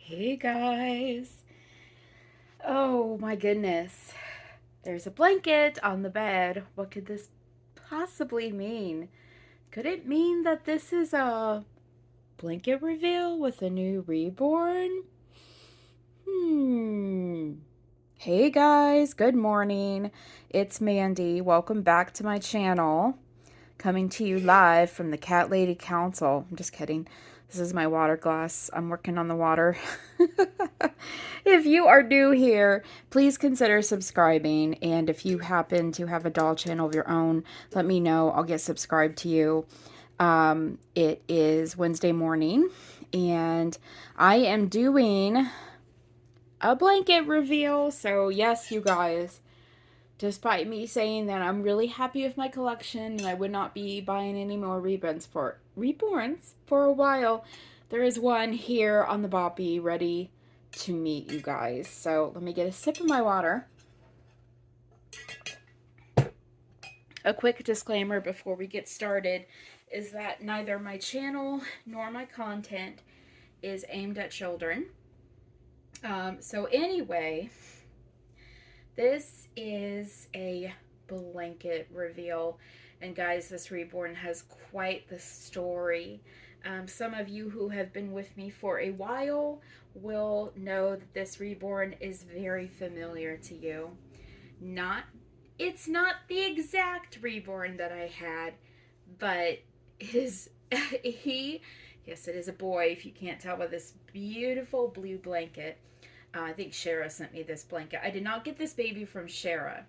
Hey guys. Oh my goodness. There's a blanket on the bed. What could this possibly mean? Could it mean that this is a blanket reveal with a new reborn? Hmm. Hey guys, good morning. It's Mandy. Welcome back to my channel. Coming to you live from the Cat Lady Council. I'm just kidding. This is my water glass. I'm working on the water. If you are new here, please consider subscribing. And if you happen to have a doll channel of your own, let me know. I'll get subscribed to you. It is Wednesday morning, and I am doing a blanket reveal. So, yes, you guys, despite me saying that I'm really happy with my collection and I would not be buying any more reborns for a while, there is one here on the boppy ready to meet you guys. So let me get a sip of my water. A quick disclaimer before we get started is that neither my channel nor my content is aimed at children. So anyway, this is a blanket reveal. And guys, this reborn has quite the story. Some of you who have been with me for a while will know that this reborn is very familiar to you. Not, it's not the exact reborn that I had, but it is, yes, it is a boy, if you can't tell by this beautiful blue blanket. I think Shara sent me this blanket. I did not get this baby from Shara.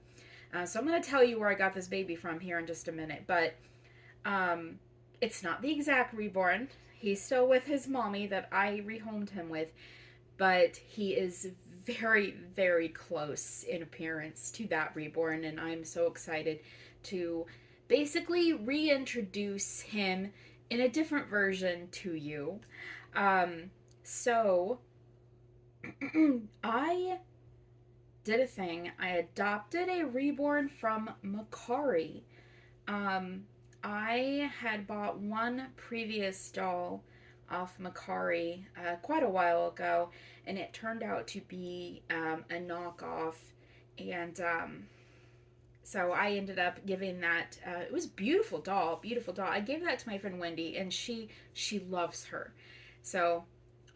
So I'm going to tell you where I got this baby from here in just a minute. But it's not the exact reborn. He's still with his mommy that I rehomed him with. But he is very, very close in appearance to that reborn. And I'm so excited to basically reintroduce him in a different version to you. So I did a thing. I adopted a reborn from Mercari. Um, I had bought one previous doll off Mercari quite a while ago, and it turned out to be a knockoff. And so I ended up giving that. It was beautiful doll, beautiful doll. I gave that to my friend Wendy, and she loves her. So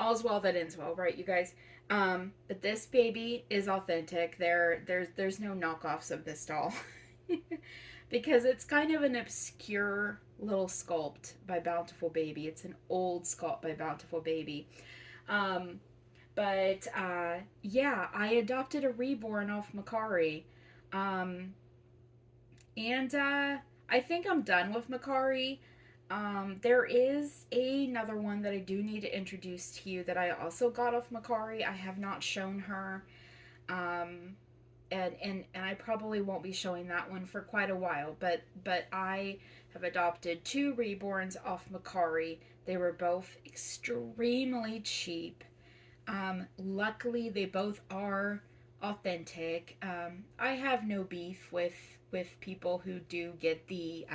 all's well that ends well, right, you guys? But this baby is authentic. There's no knockoffs of this doll. Because it's kind of an obscure little sculpt by Bountiful Baby. It's an old sculpt by Bountiful Baby. Um, but yeah, I adopted a reborn off Mercari. Um, and I think I'm done with Mercari. There is another one that I do need to introduce to you that I also got off Mercari. I have not shown her. Um, and I probably won't be showing that one for quite a while. But I have adopted two reborns off Mercari. They were both extremely cheap. Luckily, they both are authentic. I have no beef with people who do get the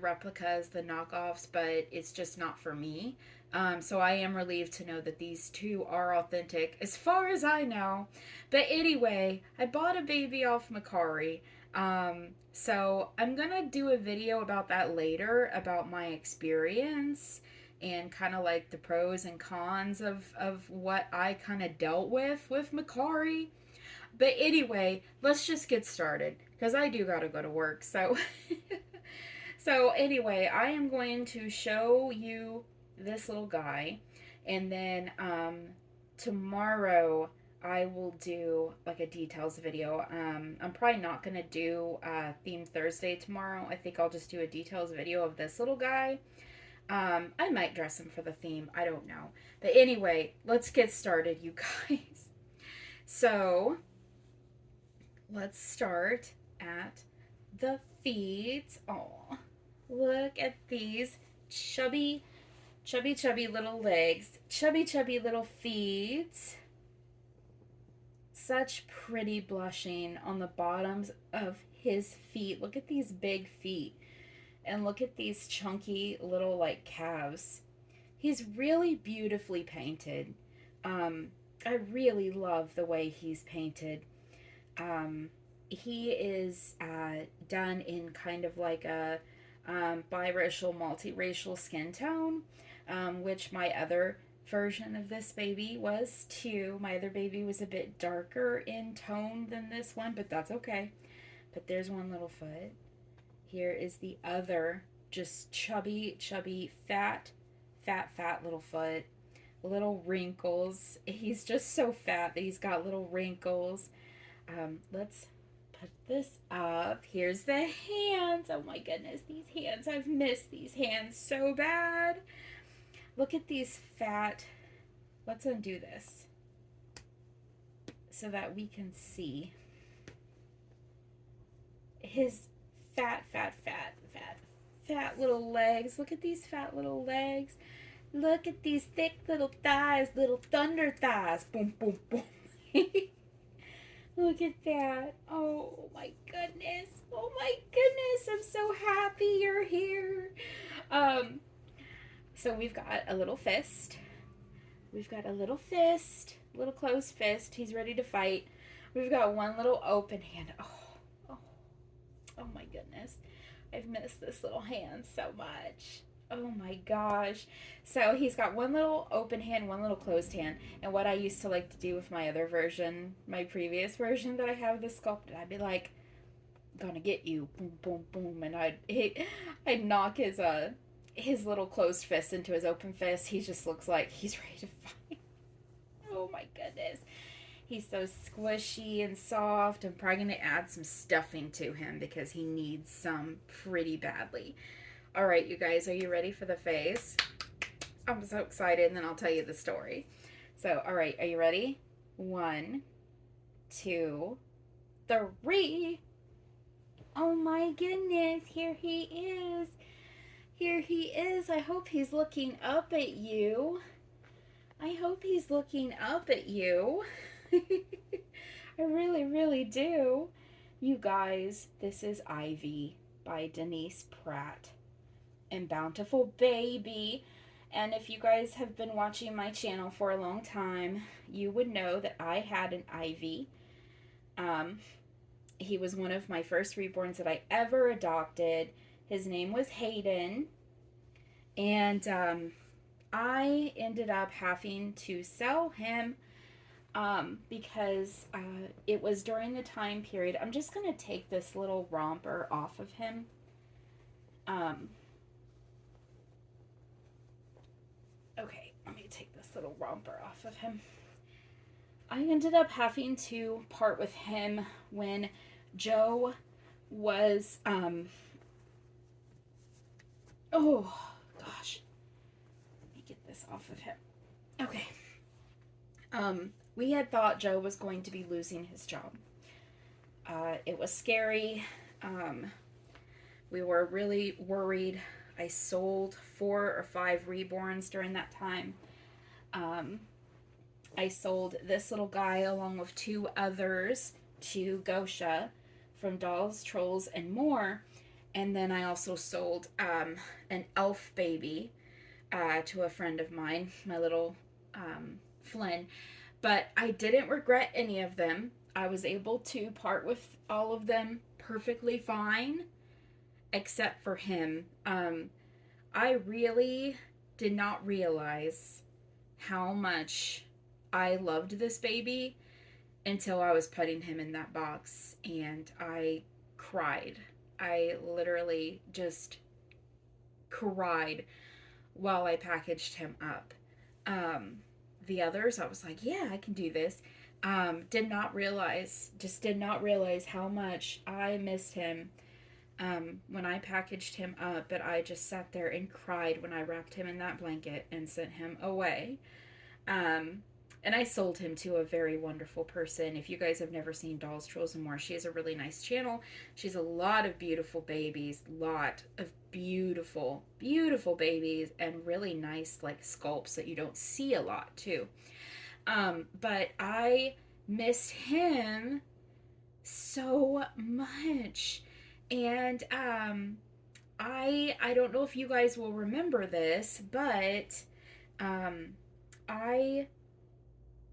replicas, the knockoffs, but it's just not for me. So I am relieved to know that these two are authentic, as far as I know. But anyway, I bought a baby off Mercari. So I'm gonna do a video about that later, about my experience and kind of like the pros and cons of what I kind of dealt with Mercari. But anyway, let's just get started because I do gotta go to work. So So anyway, I am going to show you this little guy, and then tomorrow I will do like a details video. I'm probably not gonna do Theme Thursday tomorrow. I think I'll just do a details video of this little guy. I might dress him for the theme. I don't know. But anyway, let's get started, you guys. So let's start at the feet. Oh, look at these chubby, chubby little legs, chubby little feet. Such pretty blushing on the bottoms of his feet. Look at these big feet. And look at these chunky little like calves. He's really beautifully painted. Um, I really love the way he's painted. Um, he is done in kind of like a biracial, multiracial skin tone, which my other version of this baby was too. My other baby was a bit darker in tone than this one, but that's okay. But there's one little foot. Here is the other, just chubby, chubby, fat little foot. Little wrinkles. He's just so fat that he's got little wrinkles. Let's put this up. Here's the hands. Oh my goodness, these hands. I've missed these hands so bad. Look at these fat. Let's undo this so that we can see his fat little legs. Look at these fat little legs. Look at these thick little thighs, little thunder thighs. Boom, boom, boom. Look at that. Oh my goodness. Oh my goodness. I'm so happy you're here. So we've got a little fist. We've got a little fist, little closed fist. He's ready to fight. We've got one little open hand. Oh my goodness. I've missed this little hand so much. Oh my gosh. So he's got one little open hand, one little closed hand. And what I used to like to do with my other version, my previous version that I have this sculpted, I'd be like, gonna get you, boom, boom, boom, and I'd knock his little closed fist into his open fist. He just looks like he's ready to fight. Oh my goodness. He's so squishy and soft. I'm probably gonna add some stuffing to him because he needs some pretty badly. All right, you guys, are you ready for the face? I'm so excited, and then I'll tell you the story. So, all right, are you ready? 1, 2, 3. Oh my goodness, here he is. Here he is. I hope he's looking up at you. I hope he's looking up at you. I really, really do. You guys, this is Ivy by Denise Pratt and Bountiful Baby. And if you guys have been watching my channel for a long time, you would know that I had an Ivy. He was one of my first reborns that I ever adopted. His name was Hayden. And I ended up having to sell him because it was during the time period. I'm just going to take this little romper off of him. Okay, let me take this little romper off of him. I ended up having to part with him when Joe was, oh gosh, let me get this off of him. Okay. We had thought Joe was going to be losing his job. It was scary. We were really worried. I sold 4 or 5 reborns during that time. I sold this little guy along with 2 others to Gosha from Dolls, Trolls, and More. And then I also sold an elf baby to a friend of mine, my little Flynn. But I didn't regret any of them. I was able to part with all of them perfectly fine, except for him. I really did not realize how much I loved this baby until I was putting him in that box, and I cried. I literally just cried while I packaged him up. The others, I was like, yeah, I can do this. Did not realize how much I missed him when I packaged him up, but I just sat there and cried when I wrapped him in that blanket and sent him away. And I sold him to a very wonderful person. If you guys have never seen Dolls, Trolls, and More, she has a really nice channel. She has a lot of beautiful babies, beautiful babies, and really nice like sculpts that you don't see a lot too. But I missed him so much. And I don't know if you guys will remember this, but Um, I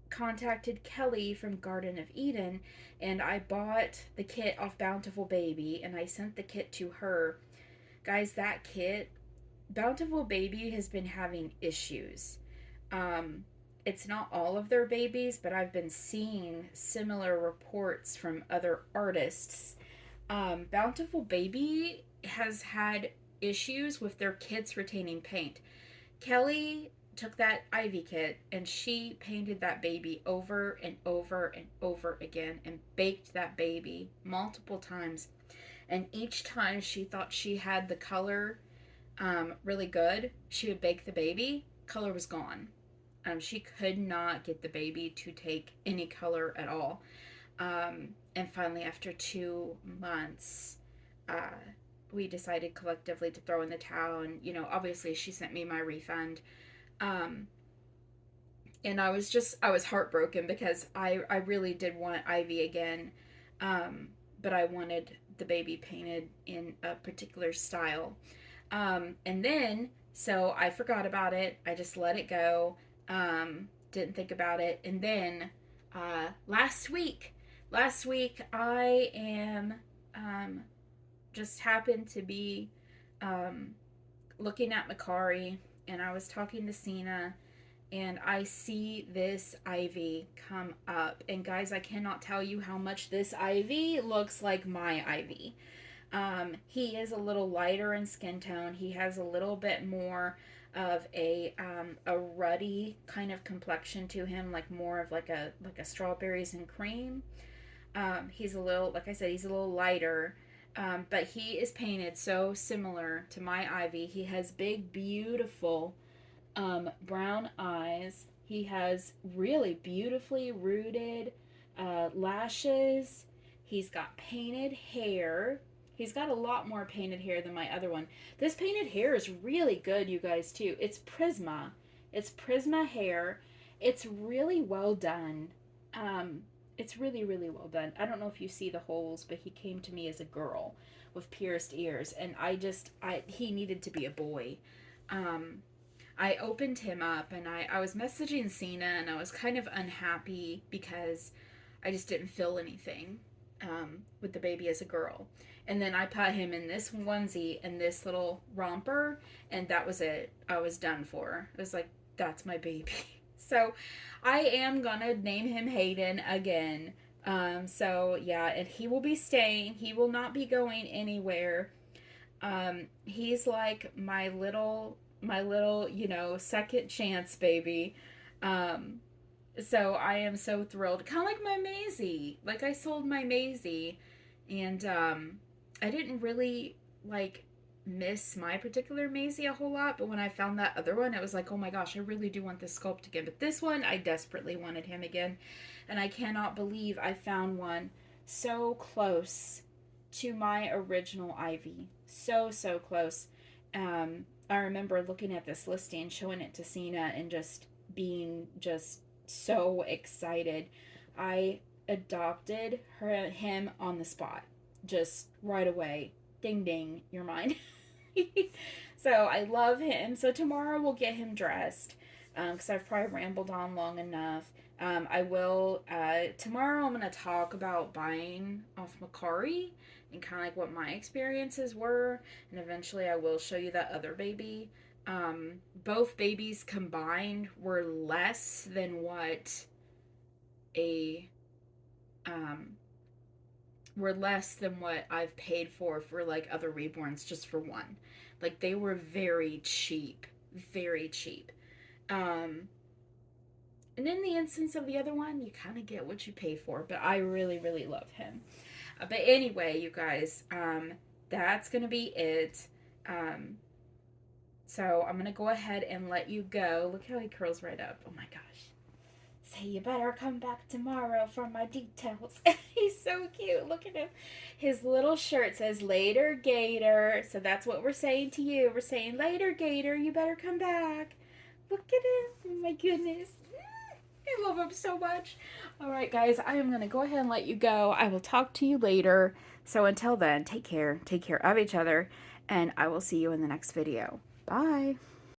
contacted Kelly from Garden of Eden, and I bought the kit off Bountiful Baby, and I sent the kit to her. Guys, that kit, Bountiful Baby has been having issues. Um, it's not all of their babies, but I've been seeing similar reports from other artists. Bountiful Baby has had issues with their kits retaining paint. Kelly took that Ivy kit and she painted that baby over and over and over again and baked that baby multiple times. And each time she thought she had the color really good, she would bake the baby. Color was gone. She could not get the baby to take any color at all. And finally, after 2 months, uh, we decided collectively to throw in the towel. And, obviously, she sent me my refund. Um, and I was heartbroken because I really did want Ivy again. But I wanted the baby painted in a particular style. And then, so I forgot about it. I just let it go. Didn't think about it. And then, last week I am, just happened to be, um, looking at Mercari, and I was talking to Cena, and I see this ivy come up. And guys, I cannot tell you how much this ivy looks like my ivy. He is a little lighter in skin tone. He has a little bit more of a ruddy kind of complexion to him, like more of like a strawberries and cream. He's a little, like I said, he's a little lighter. But he is painted so similar to my ivy. He has big, beautiful brown eyes. He has really beautifully rooted lashes. He's got painted hair. He's got a lot more painted hair than my other one. This painted hair is really good, you guys, too. It's Prisma. It's Prisma hair. It's really well done. Um, it's really, really well done. I don't know if you see the holes, but he came to me as a girl with pierced ears, and he needed to be a boy. Um, I opened him up and I was messaging Cena and I was kind of unhappy because I just didn't feel anything with the baby as a girl. And then I put him in this onesie and this little romper, and that was it. I was done for. It was like, that's my baby. So I am gonna name him Hayden again. So yeah, and he will be staying. He will not be going anywhere. He's like my little, second chance baby. Um, so I am so thrilled. Kind of like my Maisie. Like I sold my Maisie, and I didn't really like miss my particular Maisie a whole lot, but when I found that other one, it was like, oh my gosh, I really do want this sculpt again. But this one, I desperately wanted him again, and I cannot believe I found one so close to my original Ivy. So, so close. I remember looking at this listing, showing it to Cena, and just being just so excited. I adopted him on the spot, just right away. Ding ding, you're mine. So I love him. So tomorrow we'll get him dressed because I've probably rambled on long enough. I will, tomorrow I'm going to talk about buying off Mercari and kind of like what my experiences were. And eventually I will show you that other baby. Both babies combined were less than what a, um, were less than what I've paid for like other reborns just for one. Like they were very cheap, very cheap. Um, and in the instance of the other one, you kind of get what you pay for. But I really, really love him. But anyway, you guys, that's gonna be it. Um, so I'm gonna go ahead and let you go. Look how he curls right up. Oh my gosh. Say you better come back tomorrow for my details. He's so cute. Look at him. His little shirt says "Later, Gator." So that's what we're saying to you. We're saying, "Later, Gator. You better come back." Look at him. Oh my goodness. I love him so much. All right, guys, I am going to go ahead and let you go. I will talk to you later. So until then, take care. Take care of each other, and I will see you in the next video. Bye.